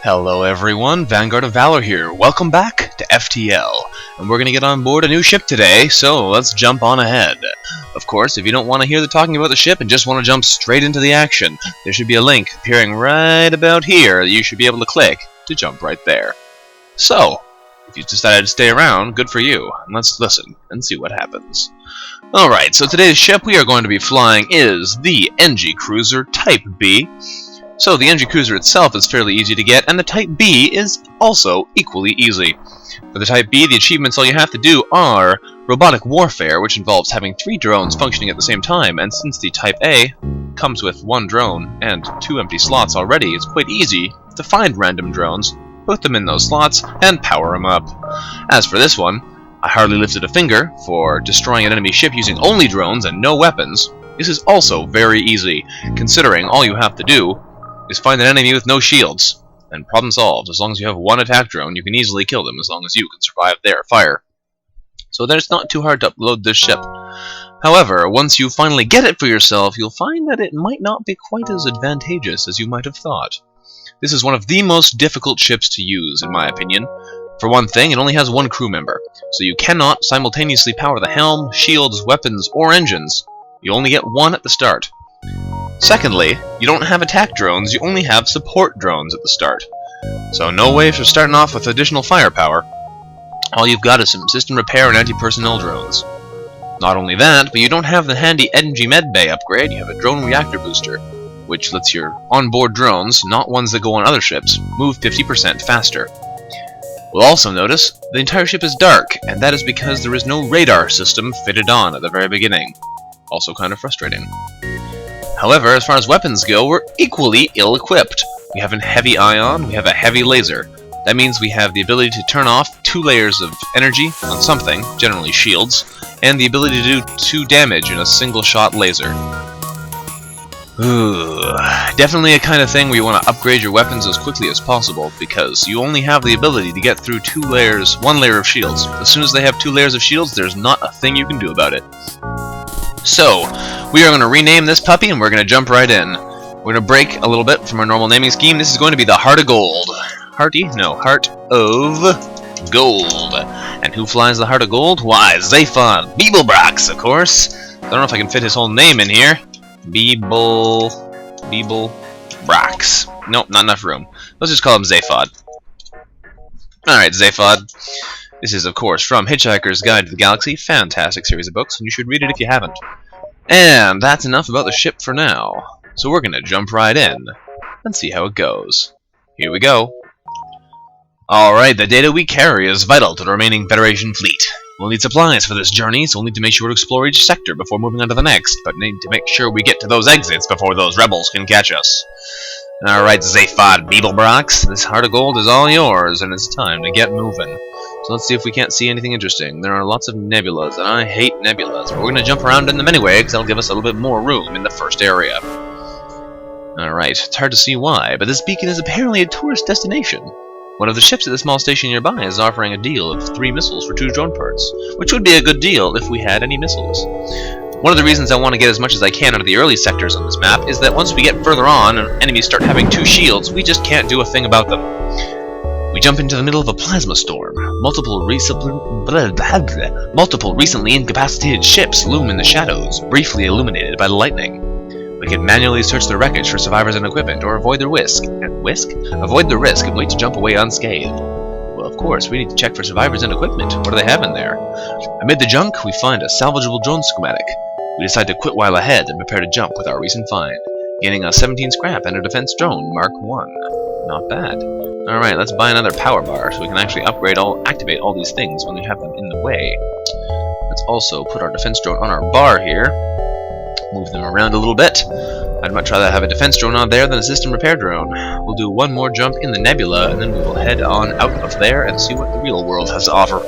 Hello everyone, VanguardOfValor here. Welcome back to FTL. And we're gonna get on board a new ship today, so let's jump on ahead. Of course, if you don't want to hear the talking about the ship and just want to jump straight into the action, there should be a link appearing right about here that you should be able to click to jump right there. So, if you decided to stay around, good for you. And let's listen and see what happens. Alright, so today's ship we are going to be flying is the Engi Cruiser Type B. So the Engi Cruiser itself is fairly easy to get, and the Type B is also equally easy. For the Type B, the achievements all you have to do are Robotic Warfare, which involves having 3 drones functioning at the same time, and since the Type A comes with 1 drone and 2 empty slots already, it's quite easy to find random drones, put them in those slots, and power them up. As for this one, I hardly lifted a finger for destroying an enemy ship using only drones and no weapons. This is also very easy, considering all you have to do is find an enemy with no shields, and problem solved. As long as you have 1 attack drone, you can easily kill them as long as you can survive their fire. So that it's not too hard to upload this ship. However, once you finally get it for yourself, you'll find that it might not be quite as advantageous as you might have thought. This is one of the most difficult ships to use, in my opinion. For one thing, it only has 1 crew member, so you cannot simultaneously power the helm, shields, weapons, or engines. You only get 1 at the start. Secondly, you don't have attack drones, you only have support drones at the start. So no way for starting off with additional firepower. All you've got is some system repair and anti-personnel drones. Not only that, but you don't have the handy Engi Medbay upgrade, you have a drone reactor booster, which lets your onboard drones, not ones that go on other ships, move 50% faster. We'll also notice the entire ship is dark, and that is because there is no radar system fitted on at the very beginning. Also kind of frustrating. However, as far as weapons go, we're equally ill-equipped. We have a heavy ion, we have a heavy laser. That means we have the ability to turn off 2 layers of energy on something, generally shields, and the ability to do 2 damage in a single-shot laser. Ooh, definitely a kind of thing where you want to upgrade your weapons as quickly as possible, because you only have the ability to get through 1 layer of shields. As soon as they have 2 layers of shields, there's not a thing you can do about it. So, we are going to rename this puppy and we're going to jump right in. We're going to break a little bit from our normal naming scheme. This is going to be the Heart of Gold. Heart of Gold. And who flies the Heart of Gold? Why, Zaphod Beeblebrox, of course. I don't know if I can fit his whole name in here. Beeblebrox. Nope, not enough room. Let's just call him Zaphod. Alright, Zaphod. This is, of course, from Hitchhiker's Guide to the Galaxy. Fantastic series of books, and you should read it if you haven't. And that's enough about the ship for now. So we're going to jump right in and see how it goes. Here we go. Alright, the data we carry is vital to the remaining Federation fleet. We'll need supplies for this journey, so we'll need to make sure to explore each sector before moving on to the next, but need to make sure we get to those exits before those rebels can catch us. Alright, Zaphod Beeblebrox, this Heart of Gold is all yours, and it's time to get moving. So let's see if we can't see anything interesting. There are lots of nebulas, and I hate nebulas, but we're going to jump around in them anyway, because that'll give us a little bit more room in the first area. Alright, it's hard to see why, but this beacon is apparently a tourist destination. One of the ships at the small station nearby is offering a deal of 3 missiles for 2 drone parts, which would be a good deal if we had any missiles. One of the reasons I want to get as much as I can out of the early sectors on this map is that once we get further on and enemies start having 2 shields, we just can't do a thing about them. We jump into the middle of a plasma storm. Multiple recently incapacitated ships loom in the shadows, briefly illuminated by the lightning. We can manually search the wreckage for survivors and equipment, or avoid the risk and wait to jump away unscathed. Well, of course, we need to check for survivors and equipment. What do they have in there? Amid the junk, we find a salvageable drone schematic. We decide to quit while ahead and prepare to jump with our recent find, gaining a 17 scrap and a defense drone Mark 1. Not bad. Alright, let's buy another power bar so we can actually activate all these things when we have them in the way. Let's also put our defense drone on our bar here. Move them around a little bit. I'd much rather have a defense drone on there than a system repair drone. We'll do 1 more jump in the nebula, and then we will head on out of there and see what the real world has to offer.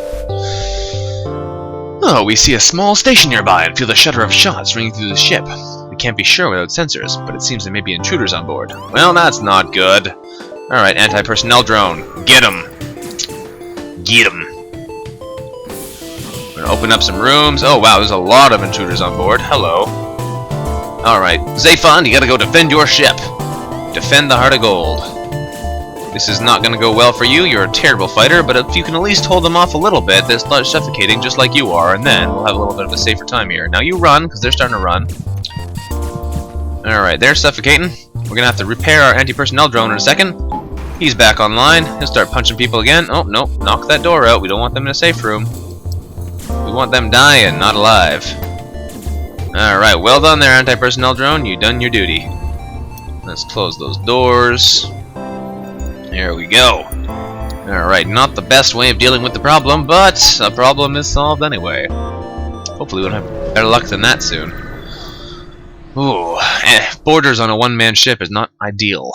Oh, we see a small station nearby and feel the shudder of shots ringing through the ship. We can't be sure without sensors, but it seems there may be intruders on board. Well, that's not good. Alright, anti-personnel drone. Get 'em! Get 'em! We're gonna open up some rooms. Oh wow, there's a lot of intruders on board. Hello. Alright, Zaphod, you gotta go defend your ship. Defend the Heart of Gold. This is not going to go well for you. You're a terrible fighter, but if you can at least hold them off a little bit, they'll start suffocating just like you are, and then we'll have a little bit of a safer time here. Now you run, because they're starting to run. Alright, they're suffocating. We're going to have to repair our anti-personnel drone in a second. He's back online. He'll start punching people again. Oh, no. Knock that door out. We don't want them in a safe room. We want them dying, not alive. Alright, well done there, anti-personnel drone. You done your duty. Let's close those doors. There we go. Alright, not the best way of dealing with the problem, but a problem is solved anyway. Hopefully we'll have better luck than that soon. Ooh, borders on a one-man ship is not ideal.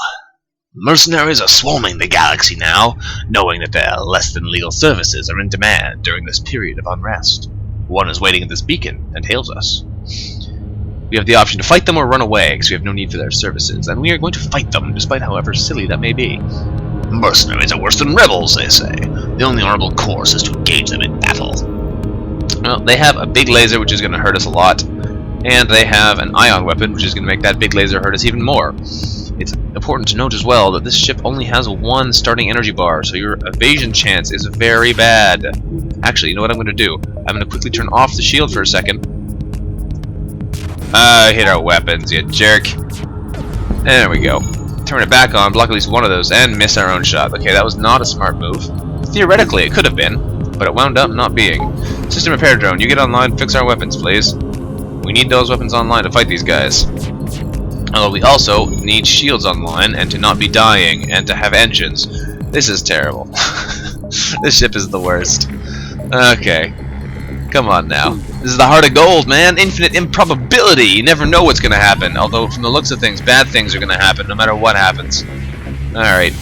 Mercenaries are swarming the galaxy now, knowing that their less-than-legal services are in demand during this period of unrest. One is waiting at this beacon and hails us. We have the option to fight them or run away, because we have no need for their services, and we are going to fight them, despite however silly that may be. Mercenaries are worse than rebels, they say. The only honorable course is to engage them in battle. Well, they have a big laser, which is going to hurt us a lot, and they have an ion weapon, which is going to make that big laser hurt us even more. It's important to note as well that this ship only has one starting energy bar, so your evasion chance is very bad. Actually, you know what I'm going to do? I'm going to quickly turn off the shield for a second. Hit our weapons, you jerk. There we go. Turn it back on, block at least one of those, and miss our own shot. Okay, that was not a smart move. Theoretically, it could have been, but it wound up not being. System repair drone, you get online, fix our weapons, please. We need those weapons online to fight these guys. Although we also need shields online, and to not be dying, and to have engines. This is terrible. This ship is the worst. Okay. Come on now. This is the heart of gold, man. Infinite improbability. You never know what's going to happen. Although, from the looks of things, bad things are going to happen no matter what happens. Alright.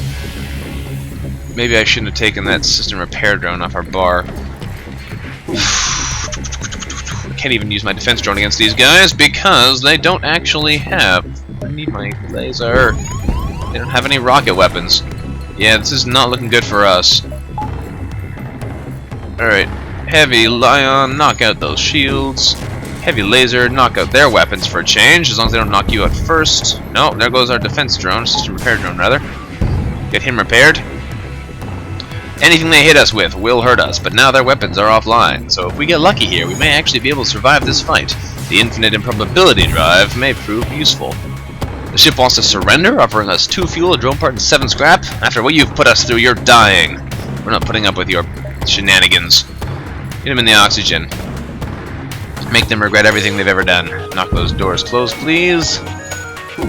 Maybe I shouldn't have taken that system repair drone off our bar. I can't even use my defense drone against these guys because they don't actually have... I need my laser. They don't have any rocket weapons. Yeah, this is not looking good for us. Alright. Heavy Lion, knock out those shields. Heavy Laser, knock out their weapons for a change, as long as they don't knock you out first. No, there goes our defense drone, system repair drone rather. Get him repaired. Anything they hit us with will hurt us, but now their weapons are offline, so if we get lucky here, we may actually be able to survive this fight. The infinite improbability drive may prove useful. The ship wants to surrender, offering us 2 fuel, a drone part, and 7 scrap. After what you've put us through, you're dying. We're not putting up with your shenanigans. Get them in the oxygen. Make them regret everything they've ever done. Knock those doors closed, please.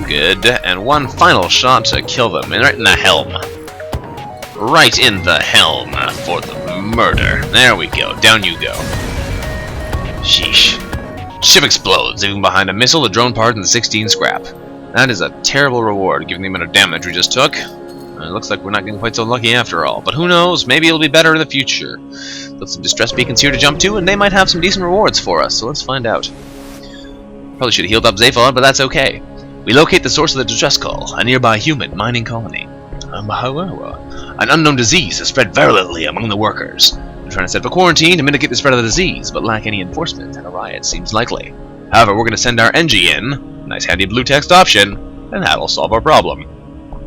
Good. And one final shot to kill them. And right in the helm. Right in the helm for the murder. There we go. Down you go. Sheesh. Ship explodes, leaving behind a missile, a drone part, and the 16 scrap. That is a terrible reward, given the amount of damage we just took. It looks like we're not getting quite so lucky after all. But who knows? Maybe it'll be better in the future. Got some distress beacons here to jump to, and they might have some decent rewards for us, so let's find out. Probably should have healed up Zaphod, but that's okay. We locate the source of the distress call, a nearby human mining colony. An unknown disease has spread virulently among the workers. They're trying to set up a quarantine to mitigate the spread of the disease, but lack any enforcement, and a riot seems likely. However, we're going to send our Engi in, nice handy blue text option, and that'll solve our problem.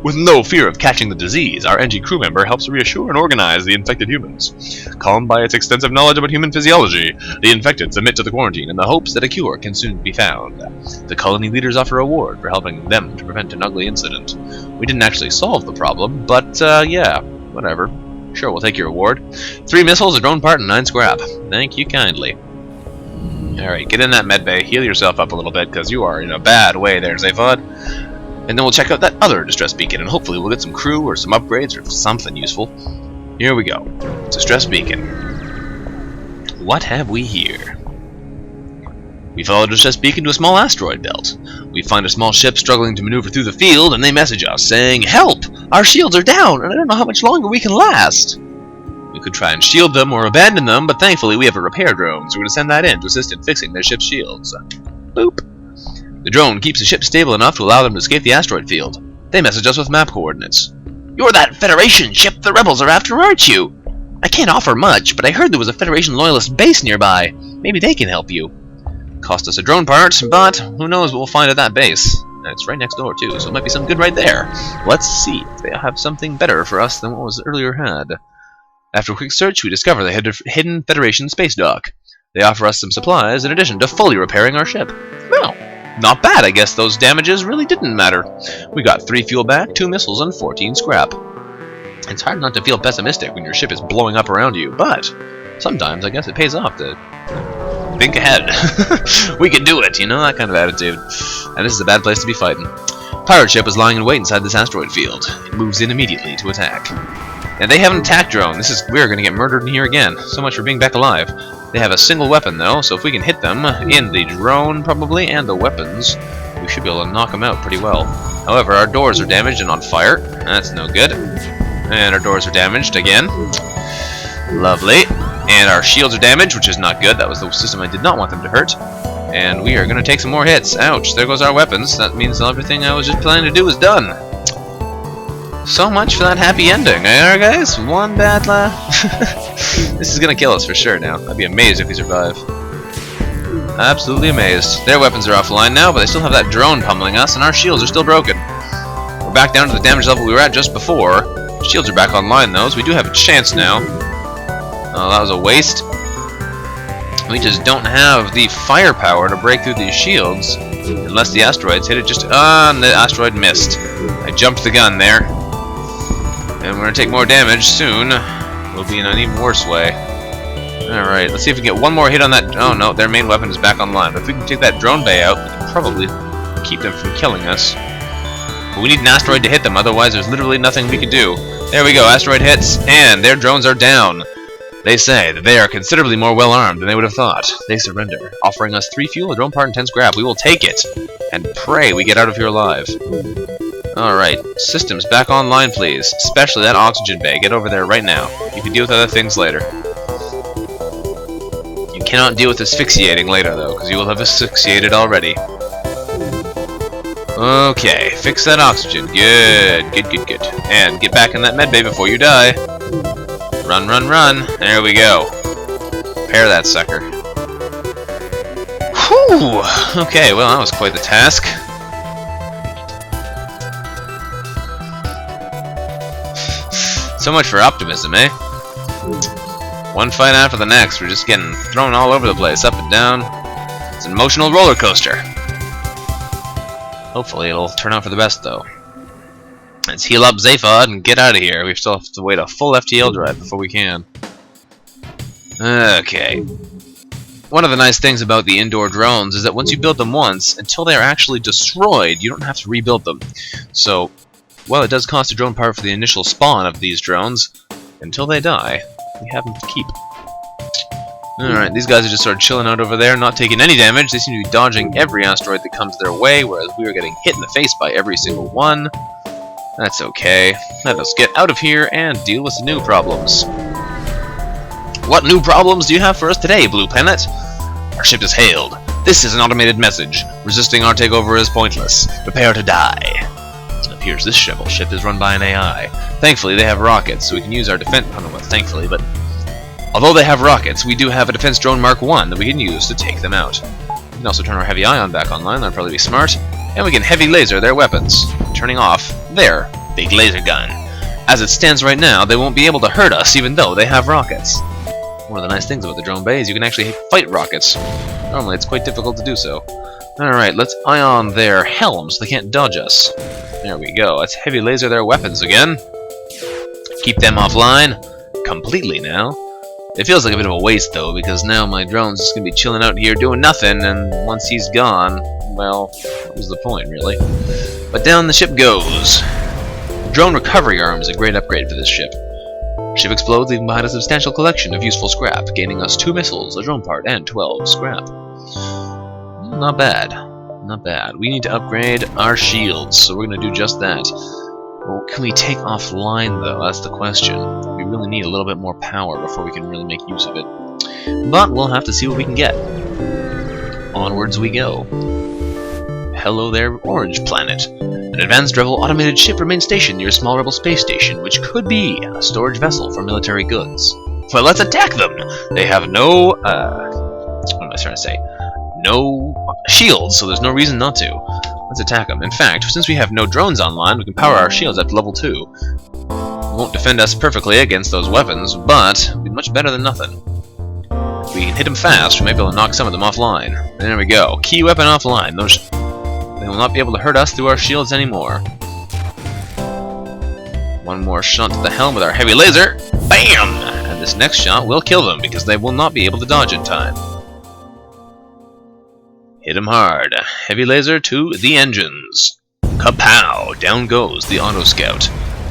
With no fear of catching the disease, our Engi crew member helps reassure and organize the infected humans. Calmed by its extensive knowledge about human physiology, the infected submit to the quarantine in the hopes that a cure can soon be found. The colony leaders offer a reward for helping them to prevent an ugly incident. We didn't actually solve the problem, but yeah, whatever. Sure, we'll take your reward. 3 missiles, a drone part, and 9 scrap. Thank you kindly. Alright, get in that medbay, heal yourself up a little bit, because you are in a bad way there, Zaphod. And then we'll check out that other distress beacon, and hopefully we'll get some crew or some upgrades or something useful. Here we go. Distress beacon. What have we here? We follow the distress beacon to a small asteroid belt. We find a small ship struggling to maneuver through the field, and they message us saying, "Help! Our shields are down, and I don't know how much longer we can last." We could try and shield them or abandon them, but thankfully we have a repair drone, so we're going to send that in to assist in fixing their ship's shields. Boop. The drone keeps the ship stable enough to allow them to escape the asteroid field. They message us with map coordinates. "You're that Federation ship the rebels are after, aren't you? I can't offer much, but I heard there was a Federation loyalist base nearby. Maybe they can help you." Cost us a drone part, but who knows what we'll find at that base. And it's right next door, too, so it might be something good right there. Let's see if they have something better for us than what was earlier had. After a quick search, we discover they had a hidden Federation space dock. They offer us some supplies in addition to fully repairing our ship. Well, not bad. I guess those damages really didn't matter. We got 3 fuel back, 2 missiles, and 14 scrap. It's hard not to feel pessimistic when your ship is blowing up around you, but sometimes I guess it pays off to think ahead. We can do it, you know, that kind of attitude. And this is a bad place to be fighting. Pirate ship is lying in wait inside this asteroid field. It moves in immediately to attack. And they have an attack drone. We're gonna get murdered in here again. So much for being back alive. They have a single weapon though, so if we can hit them in the drone probably and the weapons, we should be able to knock them out pretty well. However, our doors are damaged and on fire. That's no good. And our doors are damaged again. Lovely. And our shields are damaged, which is not good. That was the system I did not want them to hurt. And we are going to take some more hits. Ouch, there goes our weapons. That means everything I was just planning to do is done. So much for that happy ending, eh, guys? One bad laugh. This is going to kill us for sure now. I'd be amazed if we survive. Absolutely amazed. Their weapons are offline now, but they still have that drone pummeling us, and our shields are still broken. We're back down to the damage level we were at just before. Shields are back online though, so we do have a chance now. Oh, that was a waste. We just don't have the firepower to break through these shields unless the asteroids hit it just... and the asteroid missed. I jumped the gun there. And we're going to take more damage soon. We'll be in an even worse way. Alright, let's see if we can get one more hit on that... Oh no, their main weapon is back online. But if we can take that drone bay out, we can probably keep them from killing us. But we need an asteroid to hit them, otherwise there's literally nothing we can do. There we go, asteroid hits, and their drones are down. They say that they are considerably more well-armed than they would have thought. They surrender, offering us 3 fuel, a drone part, and 10 scrap. We will take it, and pray we get out of here alive. Alright, systems back online, please. Especially that oxygen bay. Get over there right now. You can deal with other things later. You cannot deal with asphyxiating later, though, because you will have asphyxiated already. Okay, fix that oxygen. Good, good, good, good. And get back in that medbay before you die. Run, run, run. There we go. Repair that sucker. Whew! Okay, well, that was quite the task. So much for optimism, eh? One fight after the next. We're just getting thrown all over the place, up and down. It's an emotional roller coaster. Hopefully it'll turn out for the best, though. Let's heal up Zaphod and get out of here. We still have to wait a full FTL drive before we can. Okay. One of the nice things about the indoor drones is that once you build them once, until they are actually destroyed, you don't have to rebuild them. So, while it does cost a drone part for the initial spawn of these drones, until they die, we have them to keep. Alright, these guys are just sort of chilling out over there, not taking any damage. They seem to be dodging every asteroid that comes their way, whereas we are getting hit in the face by every single one. That's okay. Let us get out of here and deal with the new problems. What new problems do you have for us today, Blue Planet? Our ship is hailed. This is an automated message. Resisting our takeover is pointless. Prepare to die. It appears this ship is run by an AI. Thankfully, they have rockets, so we can use our defense... I don't know what thankfully, but... Although they have rockets, we do have a defense drone Mark 1 that we can use to take them out. We can also turn our heavy ion back online, that'd probably be smart. And we can heavy laser their weapons, turning off their big laser gun. As it stands right now, they won't be able to hurt us even though they have rockets. One of the nice things about the drone bay is you can actually fight rockets. Normally it's quite difficult to do so. Alright, let's ion their helms so they can't dodge us. There we go, let's heavy laser their weapons again. Keep them offline completely now. It feels like a bit of a waste though, because now my drone's just gonna be chilling out here doing nothing, and once he's gone, well, what was the point, really? But down the ship goes. Drone recovery arm is a great upgrade for this ship. Ship explodes, leaving behind a substantial collection of useful scrap, gaining us 2 missiles, a drone part, and 12 scrap. Not bad. Not bad. We need to upgrade our shields, so we're going to do just that. Well, can we take offline, though? That's the question. We really need a little bit more power before we can really make use of it. But we'll have to see what we can get. Onwards we go. Hello there, Orange Planet. An advanced rebel automated ship remains stationed near a small rebel space station, which could be a storage vessel for military goods. Well, let's attack them! They have no, what am I trying to say? No shields, so there's no reason not to. Let's attack them. In fact, since we have no drones online, we can power our shields up to level 2. It won't defend us perfectly against those weapons, but it'll be much better than nothing. If we can hit them fast, we might be able to knock some of them offline. And there we go. Key weapon offline. They will not be able to hurt us through our shields anymore. One more shot to the helm with our heavy laser. Bam! And this next shot will kill them because they will not be able to dodge in time. Hit him hard. Heavy laser to the engines. Kapow! Down goes the auto scout.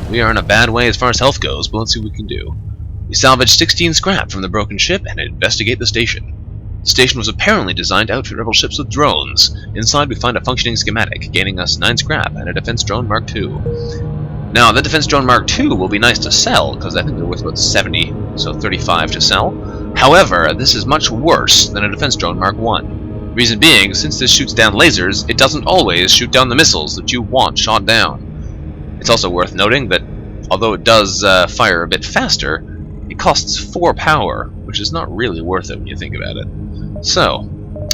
We are in a bad way as far as health goes, but let's see what we can do. We salvage 16 scrap from the broken ship and investigate the station. The station was apparently designed to outfit rebel ships with drones. Inside we find a functioning schematic, gaining us 9 scrap and a defense drone Mark II. Now, the defense drone Mark II will be nice to sell, because I think they're worth about 70, so 35 to sell. However, this is much worse than a defense drone Mark I. Reason being, since this shoots down lasers, it doesn't always shoot down the missiles that you want shot down. It's also worth noting that, although it does fire a bit faster, it costs 4 power, which is not really worth it when you think about it. So,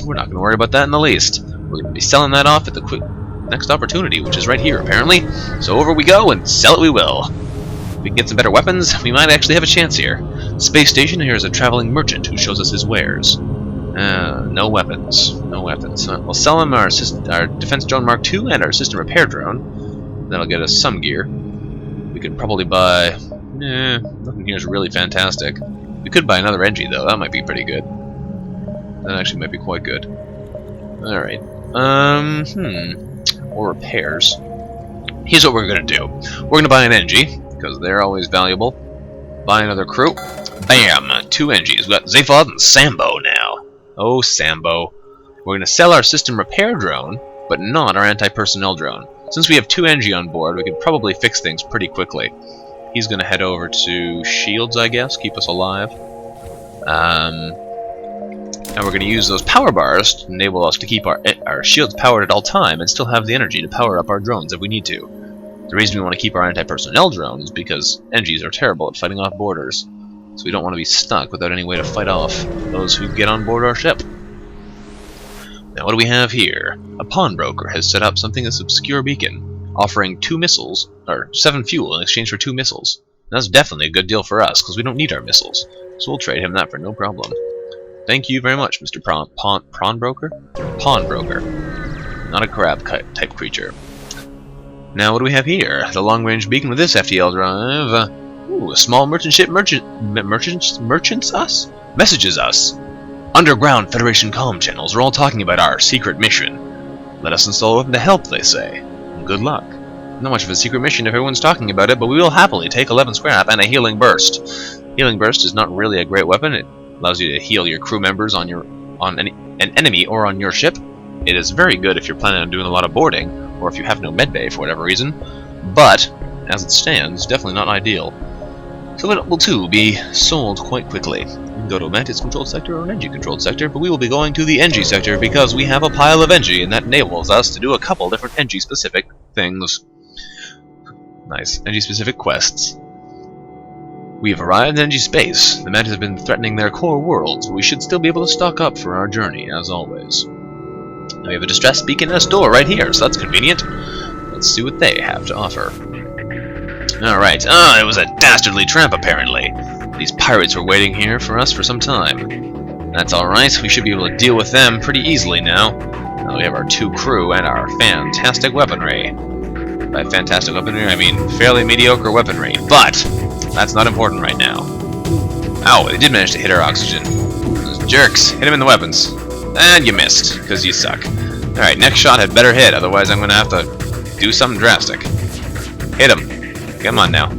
we're not going to worry about that in the least. We're going to be selling that off at the next opportunity, which is right here, apparently. So over we go, and sell it we will. If we can get some better weapons, we might actually have a chance here. Space station, here is a traveling merchant who shows us his wares. No weapons. No weapons. We'll sell him our defense drone Mark II and our system repair drone. That'll get us some gear. We could probably buy... nothing here is really fantastic. We could buy another Engi, though. That might be pretty good. That actually might be quite good. Alright. Or repairs. Here's what we're going to do. We're going to buy an Engi, because they're always valuable. Buy another crew. Bam! 2 Engis. We've got Zaphod and Sambo now. Oh, Sambo. We're going to sell our system repair drone, but not our anti-personnel drone. Since we have 2 Engi on board, we could probably fix things pretty quickly. He's going to head over to shields, I guess, keep us alive. And we're going to use those power bars to enable us to keep our shields powered at all time and still have the energy to power up our drones if we need to. The reason we want to keep our anti-personnel drone is because Engis are terrible at fighting off boarders. So we don't want to be stuck without any way to fight off those who get on board our ship. Now what do we have here? A pawnbroker has set up something that's obscure beacon, offering 2 missiles, or 7 fuel in exchange for 2 missiles. That's definitely a good deal for us, because we don't need our missiles. So we'll trade him that for no problem. Thank you very much, Mr. Pawnbroker? Pawnbroker. Not a crab type creature. Now what do we have here? The long-range beacon with this FTL drive. Ooh, a small merchant ship messages us. Underground Federation comm channels are all talking about our secret mission. Let us install a weapon to help, they say. Good luck. Not much of a secret mission if everyone's talking about it, but we will happily take 11 scrap and a healing burst. Healing burst is not really a great weapon. It allows you to heal your crew members on an enemy or on your ship. It is very good if you're planning on doing a lot of boarding, or if you have no medbay for whatever reason. But, as it stands, definitely not ideal. So it will too be sold quite quickly. You can go to a Mantis-controlled sector or an Engi-controlled sector, but we will be going to the Engi sector because we have a pile of Engi, and that enables us to do a couple different Engi-specific things. Nice. Engi-specific quests. We have arrived in Engi space. The Mantis have been threatening their core worlds, but we should still be able to stock up for our journey, as always. And we have a distress beacon and a store right here, so that's convenient. Let's see what they have to offer. Alright, it was a dastardly tramp, apparently. These pirates were waiting here for us for some time. That's alright, we should be able to deal with them pretty easily now. Now we have our 2 crew and our fantastic weaponry. By fantastic weaponry, I mean fairly mediocre weaponry, but that's not important right now. Ow, they did manage to hit our oxygen. Those jerks, hit him in the weapons. And you missed, because you suck. Alright, next shot had better hit, otherwise I'm going to have to do something drastic. Hit him. Come on now.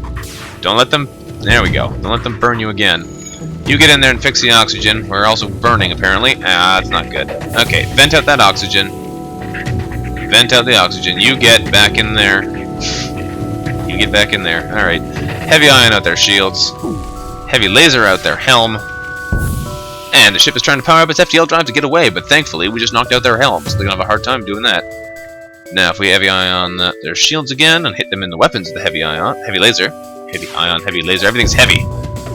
Don't let them... There we go. Don't let them burn you again. You get in there and fix the oxygen. We're also burning, apparently. Ah, that's not good. Okay, vent out that oxygen. Vent out the oxygen. You get back in there. You get back in there. Alright. Heavy ion out their shields. Heavy laser out their helm. And the ship is trying to power up its FTL drive to get away, but thankfully we just knocked out their helms. They're going to have a hard time doing that. Now, if we heavy ion their shields again and hit them in the weapons with the heavy laser, everything's heavy,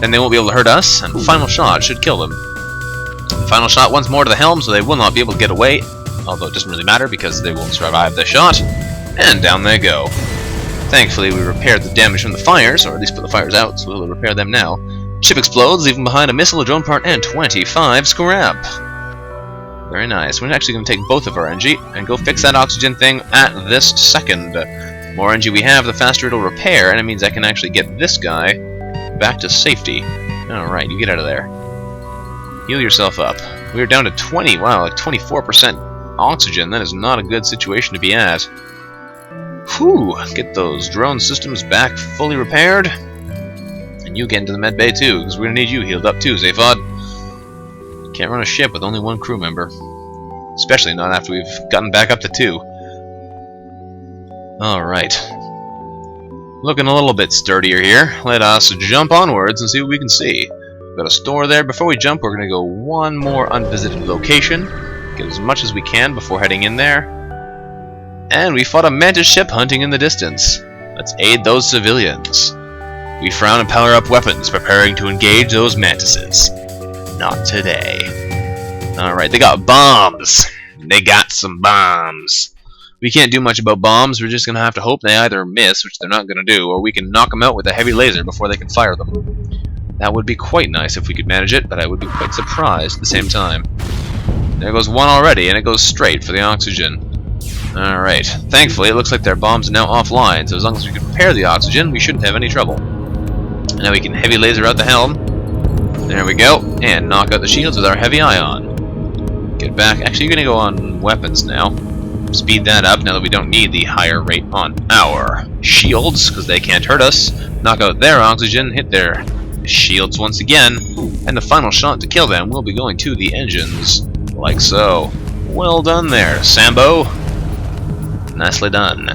then they won't be able to hurt us, and the final shot should kill them. The final shot once more to the helm, so they will not be able to get away although it doesn't really matter because they won't survive the shot. And down they go. Thankfully, we repaired the damage from the fires, or at least put the fires out, so we'll repair them now. Ship explodes, leaving behind a missile, a drone part, and 25 scrap. Very nice. We're actually going to take both of our Engi and go fix that oxygen thing at this second. The more Engi we have, the faster it'll repair, and it means I can actually get this guy back to safety. Alright, you get out of there. Heal yourself up. We're down to 20, wow, like 24% oxygen. That is not a good situation to be at. Whew, get those drone systems back fully repaired. And you get into the med bay too, because we're going to need you healed up too, Zaphod. Can't run a ship with only one crew member. Especially not after we've gotten back up to 2. Alright. Looking a little bit sturdier here. Let us jump onwards and see what we can see. We've got a store there. Before we jump, we're going to go one more unvisited location. Get as much as we can before heading in there. And we fought a mantis ship hunting in the distance. Let's aid those civilians. We frown and power up weapons, preparing to engage those mantises. Not today. Alright, they got bombs. They got some bombs. We can't do much about bombs. We're just going to have to hope they either miss, which they're not going to do, or we can knock them out with a heavy laser before they can fire them. That would be quite nice if we could manage it, but I would be quite surprised at the same time. There goes one already, and it goes straight for the oxygen. Alright. Thankfully, it looks like their bombs are now offline, so as long as we can repair the oxygen, we shouldn't have any trouble. Now we can heavy laser out the helm. There we go, and knock out the shields with our heavy ion. Get back. Actually, you're going to go on weapons now. Speed that up now that we don't need the higher rate on our shields, because they can't hurt us. Knock out their oxygen, hit their shields once again, and the final shot to kill them will be going to the engines, like so. Well done there, Sambo. Nicely done.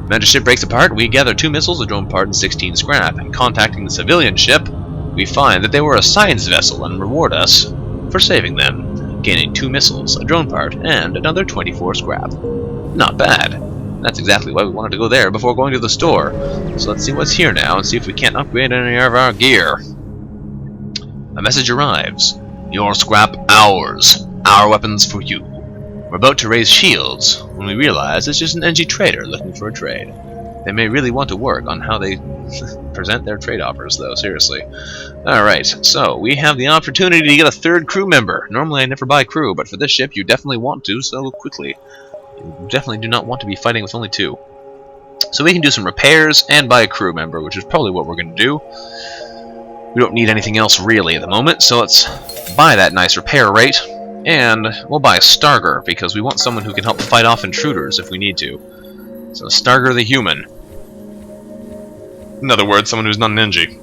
When the ship breaks apart, we gather 2 missiles, a drone part, and 16 scrap, and contacting the civilian ship, we find that they were a science vessel and reward us for saving them, gaining 2 missiles, a drone part, and another 24 scrap. Not bad. That's exactly why we wanted to go there before going to the store. So let's see what's here now and see if we can't upgrade any of our gear. A message arrives. Your scrap, ours. Our weapons for you. We're about to raise shields when we realize it's just an Engi trader looking for a trade. They may really want to work on how they present their trade offers, though, seriously. Alright, so we have the opportunity to get a 3rd crew member. Normally I never buy crew, but for this ship you definitely want to so quickly. You definitely do not want to be fighting with only 2. So we can do some repairs and buy a crew member, which is probably what we're going to do. We don't need anything else really at the moment, so let's buy that nice repair rate. And we'll buy a Starger, because we want someone who can help fight off intruders if we need to. So Starger the human. In other words, someone who's not an Engi.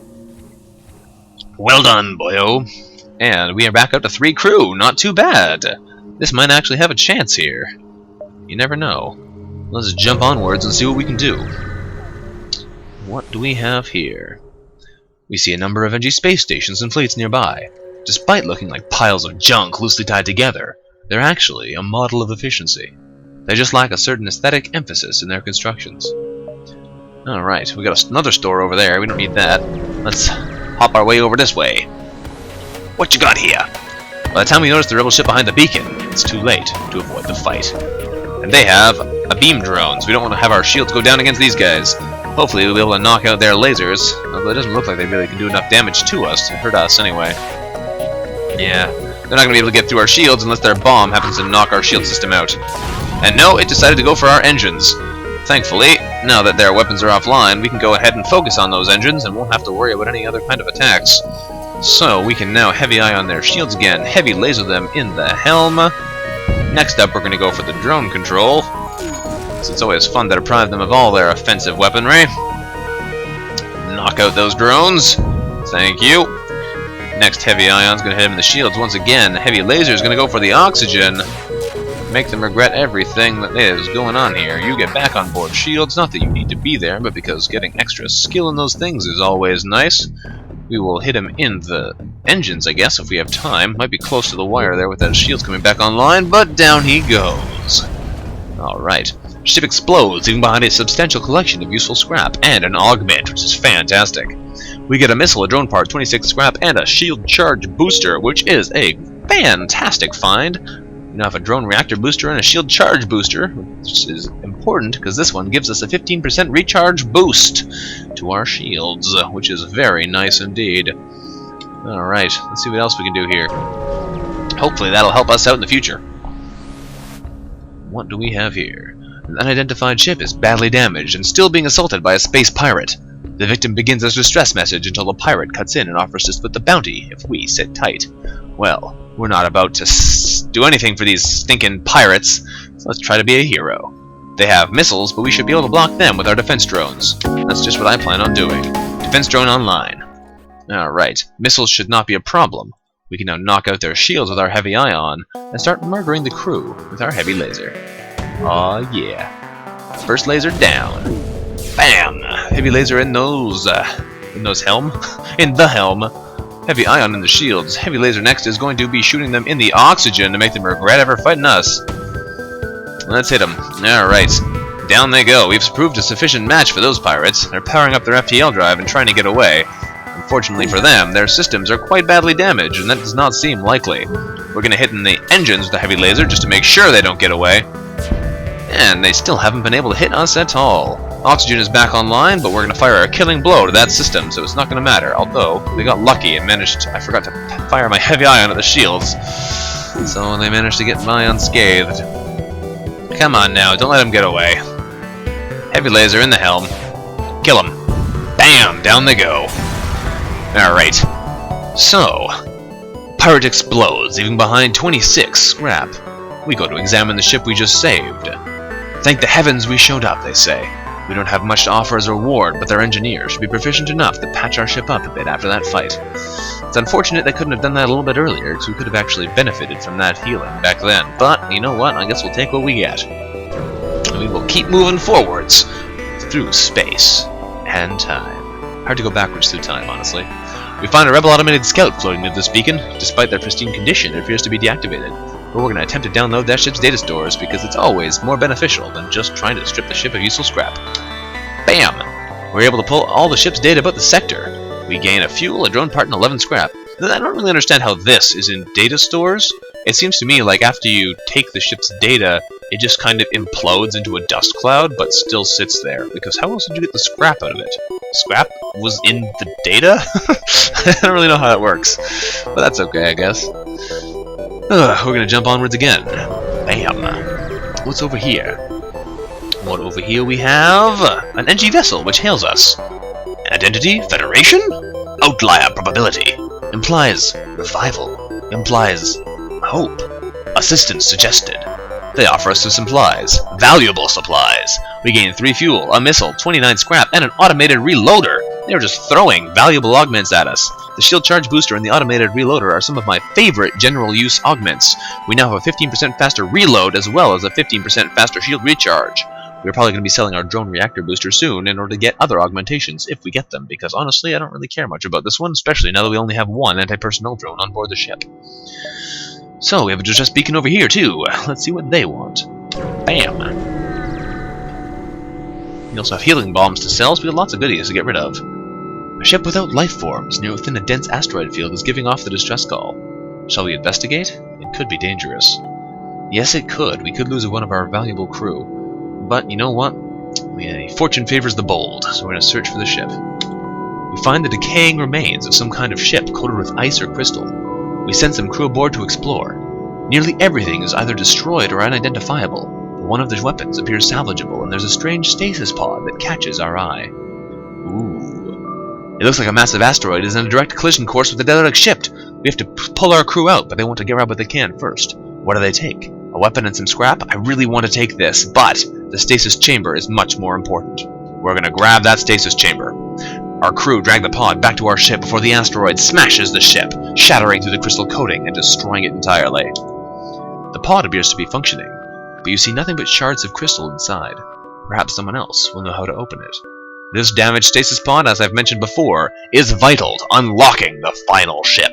Well done, boyo. And we are back up to 3 crew. Not too bad. This might actually have a chance here. You never know. Let's jump onwards and see what we can do. What do we have here? We see a number of Engi space stations and fleets nearby. Despite looking like piles of junk loosely tied together, they're actually a model of efficiency. They just lack a certain aesthetic emphasis in their constructions. Alright, we got another store over there. We don't need that. Let's hop our way over this way. What you got here? By the time we notice the rebel ship behind the beacon, it's too late to avoid the fight. And they have a beam drone, so we don't want to have our shields go down against these guys. Hopefully we'll be able to knock out their lasers, although it doesn't look like they really can do enough damage to us to hurt us anyway. Yeah, they're not going to be able to get through our shields unless their bomb happens to knock our shield system out. And no, it decided to go for our engines. Thankfully, now that their weapons are offline, we can go ahead and focus on those engines and won't have to worry about any other kind of attacks. So we can now heavy eye on their shields again, heavy laser them in the helm. Next up, we're going to go for the drone control, since it's always fun to deprive them of all their offensive weaponry. Knock out those drones. Thank you. Next heavy ion's going to hit him in the shields once again. Heavy laser is going to go for the oxygen. Make them regret everything that is going on here. You get back on board shields, not that you need to be there, but because getting extra skill in those things is always nice. We will hit him in the engines, I guess, if we have time. Might be close to the wire there with that shields coming back online, but down he goes. Alright. Ship explodes, leaving behind a substantial collection of useful scrap and an augment, which is fantastic. We get a missile, a drone part, 26 scrap, and a shield charge booster, which is a fantastic find. We now have a drone reactor booster and a shield charge booster, which is important because this one gives us a 15% recharge boost to our shields, which is very nice indeed. Alright, let's see what else we can do here. Hopefully that'll help us out in the future. What do we have here? An unidentified ship is badly damaged and still being assaulted by a space pirate. The victim begins a distress message until the pirate cuts in and offers to split the bounty if we sit tight. Well, we're not about to do anything for these stinking pirates, so let's try to be a hero. They have missiles, but we should be able to block them with our defense drones. That's just what I plan on doing. Defense drone online. Alright, missiles should not be a problem. We can now knock out their shields with our heavy ion and start murdering the crew with our heavy laser. Aw yeah. First laser down. Bam! Heavy laser in those helm? In the helm. Heavy ion in the shields. Heavy laser next is going to be shooting them in the oxygen to make them regret ever fighting us. Let's hit them. Alright. Down they go. We've proved a sufficient match for those pirates. They're powering up their FTL drive and trying to get away. Unfortunately for them, their systems are quite badly damaged, and that does not seem likely. We're going to hit in the engines with a heavy laser just to make sure they don't get away. And they still haven't been able to hit us at all. Oxygen is back online, but we're going to fire a killing blow to that system, so it's not going to matter. Although, they got lucky and managed to... I forgot to fire my heavy ion at the shields. So they managed to get by unscathed. Come on now, don't let them get away. Heavy laser in the helm. Kill them. Bam! Down they go. Alright. So, pirate explodes, leaving behind 26 scrap. We go to examine the ship we just saved. Thank the heavens we showed up, they say. We don't have much to offer as a reward, but their engineers should be proficient enough to patch our ship up a bit after that fight. It's unfortunate they couldn't have done that a little bit earlier, because we could have actually benefited from that healing back then. But, you know what, I guess we'll take what we get. And we will keep moving forwards through space and time. Hard to go backwards through time, honestly. We find a rebel automated scout floating near this beacon. Despite their pristine condition, it appears to be deactivated. But we're going to attempt to download that ship's data stores because it's always more beneficial than just trying to strip the ship of useful scrap. Bam! We're able to pull all the ship's data about the sector. We gain a fuel, a drone part, and 11 scrap. I don't really understand how this is in data stores. It seems to me like after you take the ship's data, it just kind of implodes into a dust cloud, but still sits there. Because how else did you get the scrap out of it? Scrap was in the data? I don't really know how that works. But that's okay, I guess. We're gonna jump onwards again. Bam! What's over here? What over here we have? An Engi vessel which hails us. Identity? Federation? Outlier probability. Implies revival. Implies hope. Assistance suggested. They offer us some supplies. Valuable supplies. We gain 3 fuel, a missile, 29 scrap, and an automated reloader. They are just throwing valuable augments at us. The shield charge booster and the automated reloader are some of my favorite general use augments. We now have a 15% faster reload as well as a 15% faster shield recharge. We're probably going to be selling our drone reactor booster soon in order to get other augmentations if we get them, because honestly I don't really care much about this one, especially now that we only have one anti-personnel drone on board the ship. So we have a distress beacon over here too. Let's see what they want. Bam! We also have healing bombs to sell, so we have lots of goodies to get rid of. A ship without life forms near within a dense asteroid field is giving off the distress call. Shall we investigate? It could be dangerous. Yes, it could. We could lose one of our valuable crew. But you know what? Fortune favors the bold, so we're going to search for the ship. We find the decaying remains of some kind of ship coated with ice or crystal. We send some crew aboard to explore. Nearly everything is either destroyed or unidentifiable. One of the weapons appears salvageable, and there's a strange stasis pod that catches our eye. Ooh. It looks like a massive asteroid is in a direct collision course with the derelict ship. We have to pull our crew out, but they want to grab what they can first. What do they take? A weapon and some scrap? I really want to take this, but the stasis chamber is much more important. We're going to grab that stasis chamber. Our crew drag the pod back to our ship before the asteroid smashes the ship, shattering through the crystal coating and destroying it entirely. The pod appears to be functioning, but you see nothing but shards of crystal inside. Perhaps someone else will know how to open it. This damaged stasis pod, as I've mentioned before, is vital to unlocking the final ship.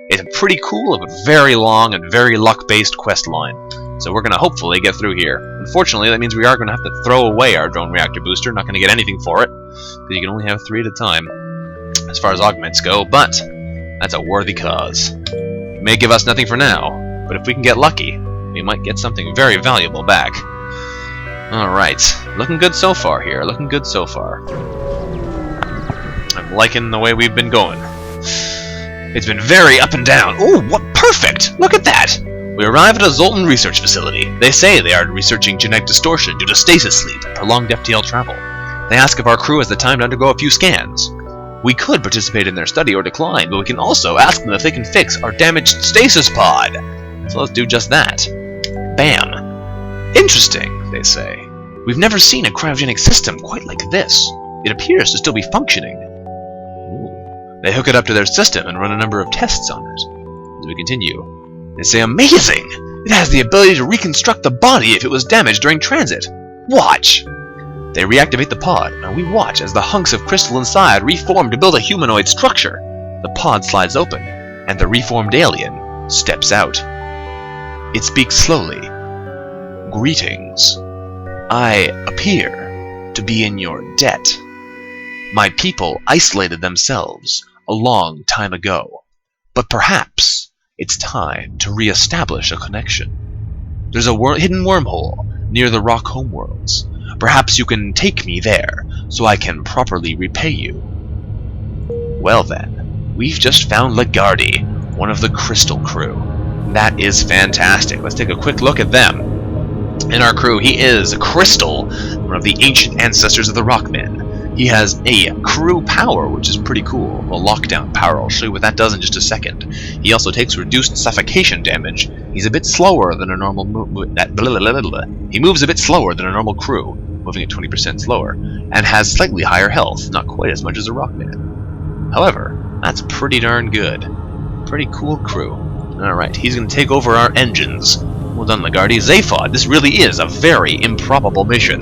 It's a pretty cool but very long and very luck-based quest line. So we're going to hopefully get through here. Unfortunately, that means we are going to have to throw away our drone reactor booster. Not going to get anything for it, because you can only have 3 at a time, as far as augments go, but that's a worthy cause. It may give us nothing for now, but if we can get lucky, we might get something very valuable back. Alright, looking good so far here, looking good so far. I'm liking the way we've been going. It's been very up and down. Oh, what perfect! Look at that! We arrive at a Zoltan research facility. They say they are researching genetic distortion due to stasis sleep and prolonged FTL travel. They ask if our crew has the time to undergo a few scans. We could participate in their study or decline, but we can also ask them if they can fix our damaged stasis pod. So let's do just that. Bam! Interesting, they say. We've never seen a cryogenic system quite like this. It appears to still be functioning. Ooh. They hook it up to their system and run a number of tests on it. As we continue, they say, amazing! It has the ability to reconstruct the body if it was damaged during transit. Watch! They reactivate the pod, and we watch as the hunks of crystal inside reform to build a humanoid structure. The pod slides open, and the reformed alien steps out. It speaks slowly. Greetings. I appear to be in your debt. My people isolated themselves a long time ago, but perhaps it's time to re-establish a connection. There's a hidden wormhole near the rock homeworlds. Perhaps you can take me there, so I can properly repay you. Well then, we've just found Lagarde, one of the Crystal crew. That is fantastic. Let's take a quick look at them. In our crew, he is Crystal, one of the ancient ancestors of the Rockmen. He has a crew power, which is pretty cool. A lockdown power. I'll show you what that does in just a second. He also takes reduced suffocation damage. He's a bit slower than a normal He moves a bit slower than a normal crew, moving at 20% slower, and has slightly higher health, not quite as much as a Rockman. However, that's pretty darn good. Pretty cool crew. Alright, he's going to take over our engines. Well done, Lagarde. Zaphod, this really is a very improbable mission.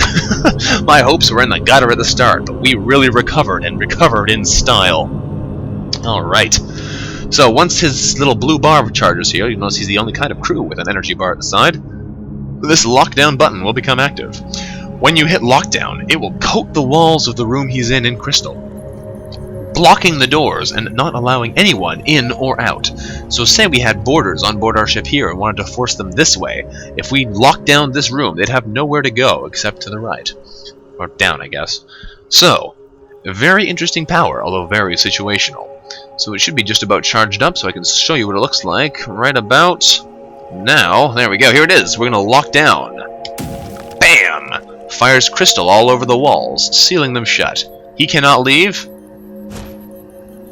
My hopes were in the gutter at the start, but we really recovered, and recovered in style. Alright. So, once his little blue bar charges here, you'll notice he's the only kind of crew with an energy bar at the side. This lockdown button will become active. When you hit lockdown, it will coat the walls of the room he's in crystal, blocking the doors and not allowing anyone in or out. So say we had boarders on board our ship here and wanted to force them this way. If we locked down this room, they'd have nowhere to go except to the right. Or down, I guess. So, a very interesting power, although very situational. So it should be just about charged up, so I can show you what it looks like right about now. There we go, here it is. We're going to lock down. Bam! Fires crystal all over the walls, sealing them shut. He cannot leave.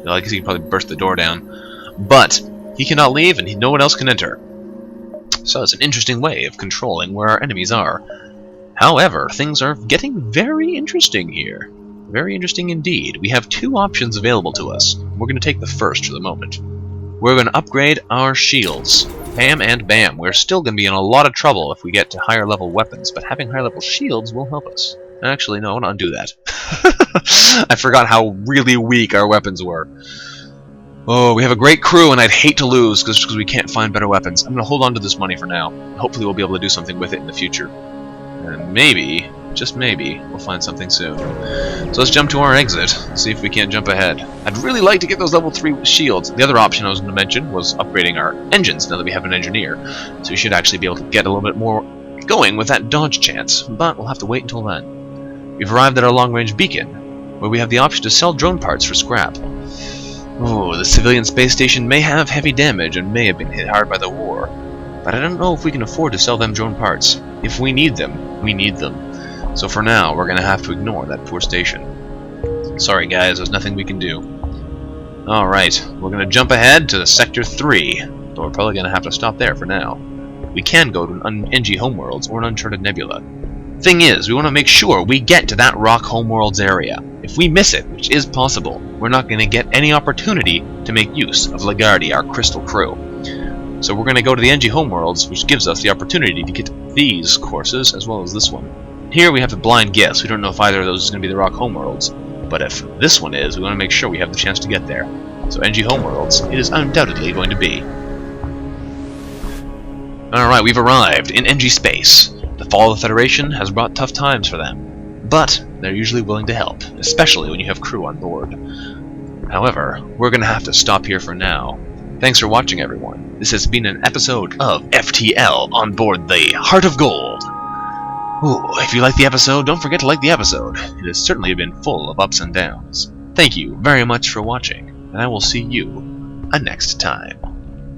Well, I guess he can probably burst the door down. But he cannot leave, and no one else can enter. So it's an interesting way of controlling where our enemies are. However, things are getting very interesting here. Very interesting indeed. We have two options available to us. We're going to take the first for the moment. We're going to upgrade our shields. Bam and bam. We're still going to be in a lot of trouble if we get to higher level weapons, but having higher level shields will help us. Actually, no, I want to undo that. I forgot how really weak our weapons were. Oh, we have a great crew, and I'd hate to lose because we can't find better weapons. I'm going to hold on to this money for now. Hopefully we'll be able to do something with it in the future. And maybe, just maybe, we'll find something soon. So let's jump to our exit, see if we can't jump ahead. I'd really like to get those level 3 shields. The other option I was going to mention was upgrading our engines now that we have an engineer. So we should actually be able to get a little bit more going with that dodge chance, but we'll have to wait until then. We've arrived at our long-range beacon, where we have the option to sell drone parts for scrap. Oh, the civilian space station may have heavy damage and may have been hit hard by the war, but I don't know if we can afford to sell them drone parts. If we need them, we need them. So for now, we're going to have to ignore that poor station. Sorry guys, there's nothing we can do. Alright, we're going to jump ahead to Sector 3, but we're probably going to have to stop there for now. We can go to an Engi homeworlds or an uncharted nebula. Thing is, we want to make sure we get to that rock homeworlds area. If we miss it, which is possible, we're not going to get any opportunity to make use of Lagarde, our crystal crew. So we're going to go to the Engi homeworlds, which gives us the opportunity to get these courses, as well as this one. Here we have a blind guess. We don't know if either of those is going to be the rock homeworlds, but if this one is, we want to make sure we have the chance to get there. So Engi homeworlds, it is undoubtedly going to be. Alright, we've arrived in Engi space. The fall of the Federation has brought tough times for them, but they're usually willing to help, especially when you have crew on board. However, we're going to have to stop here for now. Thanks for watching, everyone. This has been an episode of FTL on board the Heart of Gold. Ooh, if you like the episode, don't forget to like the episode. It has certainly been full of ups and downs. Thank you very much for watching, and I will see you next time.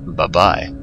Bye-bye.